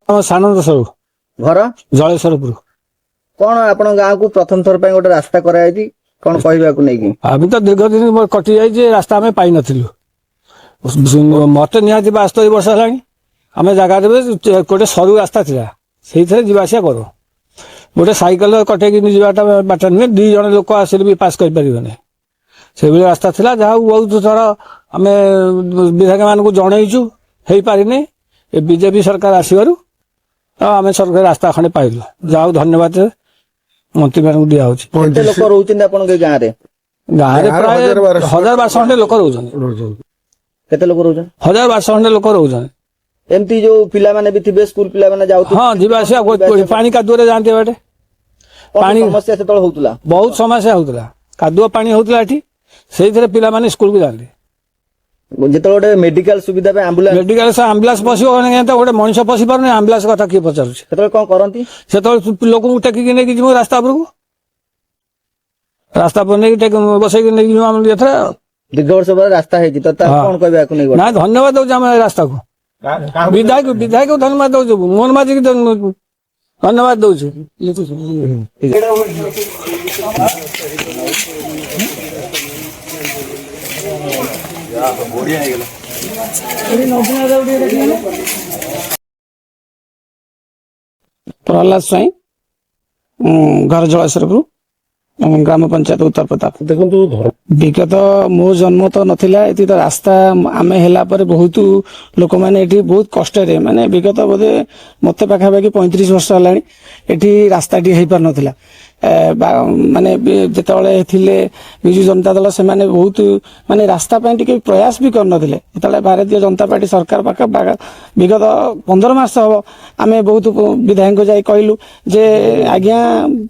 ସାନନ୍ଦ ସାହୁ घर ଜଳେଶ୍ୱରପୁର। कौन आप गाँव को प्रथम थर पे गोटे रास्ता कराई कौन कहवाक नहीं आम तो दीर्घ दिन कटि जाइए रास्ता आम पाई नथिलु मत निहाती 72 वर्ष है आम जगह गोटे सरू रास्ता था से जावासिया करूँ गोटे सैकल कटेकी जावाटा बाट नुहे 2 जन लोक आसिले भी पास कर पारे से रास्ता था जहाँ बहुत थर आम विधायक मान जनईचु हो पारिनी बीजेपी सरकार आसबार आम सरकार रास्ता खंडे पाइलु जाऊ धन्यवाद मंत्री मान दिया लोक रोचते आप गाँव में गाँव में प्राय 1000-1200 खंडे लोक रोचन केते लोक रोचन 1000-1200 खंडे लोक रोचन एमती जो पिला माने भी थिबे स्कूल पिला माने जाउत हाँ जीवा आसिया पानी कादुआ जाते बाटे पानी समस्या से तळ होतला बहुत समस्या होतला कादुआ पानी होतला एठी सेही थरे पिला माने स्कूल को जाते जेतो गोटे मेडिकल सुविधा पे एम्बुलेंस मेडिकल से एम्बुलेंस पसिबो नै त गोटे मनुष्य पसि परने एम्बुलेंस कथा की पचारु केतो कोन करंती सेतो लोक को टेकी नै कि जिमो रास्ता पर नै टेक बसै कि नै जिमो हम एथरा दीर्घ वर्ष पर रास्ता है तो कोन कहबे को नै ना धन्यवाद दउ हम रास्ता को विधायक को धन्यवाद दउ मोहन माझी की धन्यवाद दउ प्रहलाद स्वाई घर जलेश्वरपुर ग्राम पंचायत उत्तर प्रताप देखो विगत मो जन्म तो नथिला एति तो रास्ता आम है बहुत लोक मैंने बहुत कष्ट माने विगत बोधे मत पाखापाखि 35 वर्ष है रास्ता हो पार नाला माने जिते विजु जनता दल से माने बहुत माने रास्ता टे प्रयास भी करनथिले जिते भारतीय जनता पार्टी सरकार पाख विगत 15 मास हम आम बहुत विधायक जाई कहलु जे आज्ञा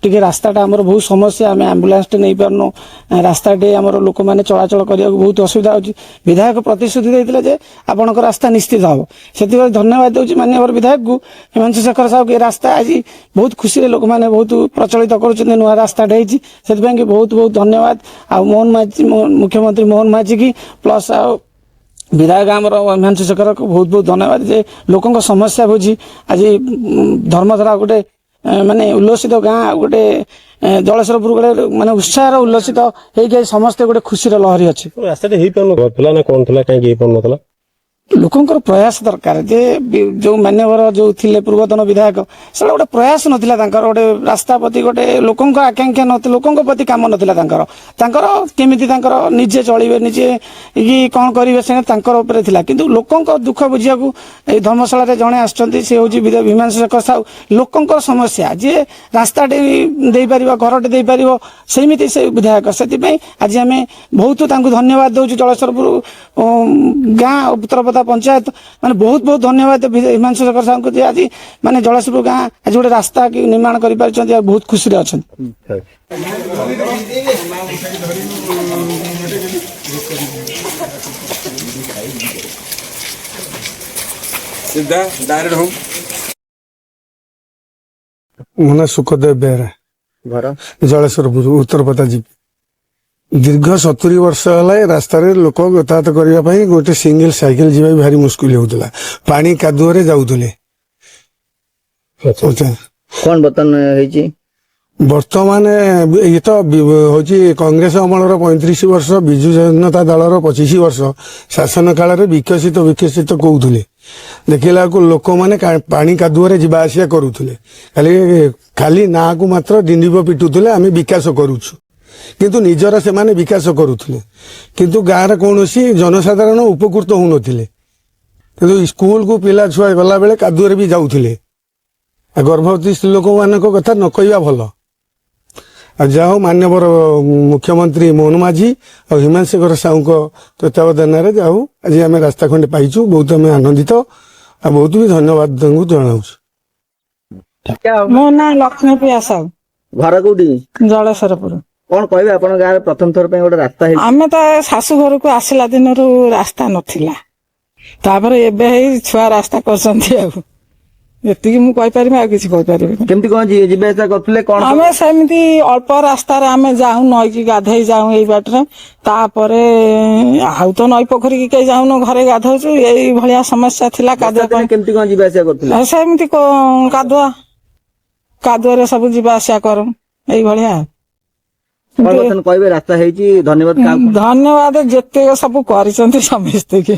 टे रास्ताटा आमर बहुत समस्या आम एम्बुलेंस टे नहीं पारनु रास्ता टे आमर लोक मैंने चलाचल करने बहुत असुविधा होची विधायक प्रतिश्रुति देते जे आपनकर रास्ता निश्चित हम से धन्यवाद दूसरी माननीय विधायक को हिमांशु शेखर साहू के रास्ता आज बहुत खुशी लोक मैंने बहुत प्रचलित कर नुआ रास्ता से बहुत बहुत धन्यवाद आ मोहन माझी मुख्यमंत्री मोहन माझी की प्लस आ विधायक आमर हिमांशु शेखर को बहुत बहुत धन्यवाद जे लोकों समस्या बुझी आज धर्मधरा गोटे माने उल्लसित गाँ गोटे जलेश्वरपुर गोटे माने उत्साह उल्लसित हो समस्ते गोटे खुशी लहरी अच्छी रास्ता ना कौन था कहीं लोकंकर प्रयास दरकार जे जो मान्यवर जो थिले पूर्वतन विधायक से गोटे प्रयास नथिला गोटे रास्ता प्रति गोटे लोकंकर आकांक्षा लोकंक प्रति काम नथिला केमिति निजे चलिबे निजे कि कौन करिवे से ऊपर थिला किंतु लोकंक दुख बुझिया को ए धर्मशाला रे जणे आछंती से होची हिमांशु शेखर साहू लोकंकर समस्या जे रास्ता दे पारिबो घरटे दे पारिबो सेमिति से विधायक सेति पई आज हमें बहुत तांको धन्यवाद दउची जलेश्वरपुर गाँ उत्तर पंचायत माने बहुत बहुत धन्यवाद हिमांशु शेखर साहू को आज माने जलेश्वरपुर गाँ आज गोटे रास्ता की निर्माण कर बहुत खुशी अच्छा मन सुखदेव बेहरा घर जलेश्वरपुर उत्तर प्रताप दीर्घ 70 वर्ष है रास्तार लोक यातायात करने गोटे सिंगल साइकिल जीवा भारी मुस्किल होता पानी कादुआ जाऊले कौन बर्तन बर्तमान ये तो हूँ कांग्रेस अमलर 35 वर्ष विजु जनता दलर 25 वर्ष शासन काल विकसित विकसित कहते देखला लोक मैंने पानी कादुआ जावा आसिया करुले खाली ना को मात्र डिंडीप पिटुले आम विकास करुचु किंतु निजर से माने विकास करुले किंतु गाँव कौन जनसाधारण उपकृत होन किंतु स्कूल को पिला छुआ गला बेले कादुआ भी जाऊले गर्भवती स्त्री लोक मान कथा न कहवा भल जाओ मान्यवर मुख्यमंत्री मोहन माझी और हिमांशु शेखर साहू को तत्वावधान जाओ आज आम रास्ता खंडे पाइचु बहुत आम आनंदित आ बहुत भी धन्यवाद जनाऊ मो ना लक्ष्मी प्रिया साहू घर कोठी जलेश्वरपुर कौन कहबे आपन गाँव प्रथम थर पे गोटे रास्ता है आम तो शाशु घर को आसला दिन रास्ता नथिला तापर एबे छुआ रास्ता करसंती ଏତିକି ମୁଁ କହିପାରିବି, ଆଉ କିଛି କହିପାରିବିନି। କେମିତି କଣ ଯିବା ଆସିବା କରୁଥିଲେ କଣ? ଆମେ ସେମିତି ଅଳ୍ପ ରାସ୍ତାରେ ଆମେ ଯାଉ, ନଈକି ଗାଧେଇ ଯାଉ ଏଇ ବାଟରେ। ତାପରେ ଆଉ ତ ନଈ ପୋଖରୀ କି କେହି ଯାଉନୁ, ଘରେ ଗାଧଉଛୁ। ଏଇ ଭଳିଆ ସମସ୍ୟା ଥିଲା କାଦୁଅ ବର୍ଷା ଦିନେ ପାଇଁ। କେମିତି କଣ ଯିବା ଆସିବା କରୁଥିଲେ? ଆଉ ସେମିତି କାଦୁଅରେ ସବୁ ଯିବା ଆସିବା କରୁ, ଏଇଭଳିଆ। କଣ ବର୍ତ୍ତମାନ କହିବେ? ରାସ୍ତା ହେଇଛି, ଧନ୍ୟବାଦ କାହାକୁ? ଧନ୍ୟବାଦ ଯେତେ ସବୁ କରିଛନ୍ତି ସମସ୍ତଙ୍କୁ।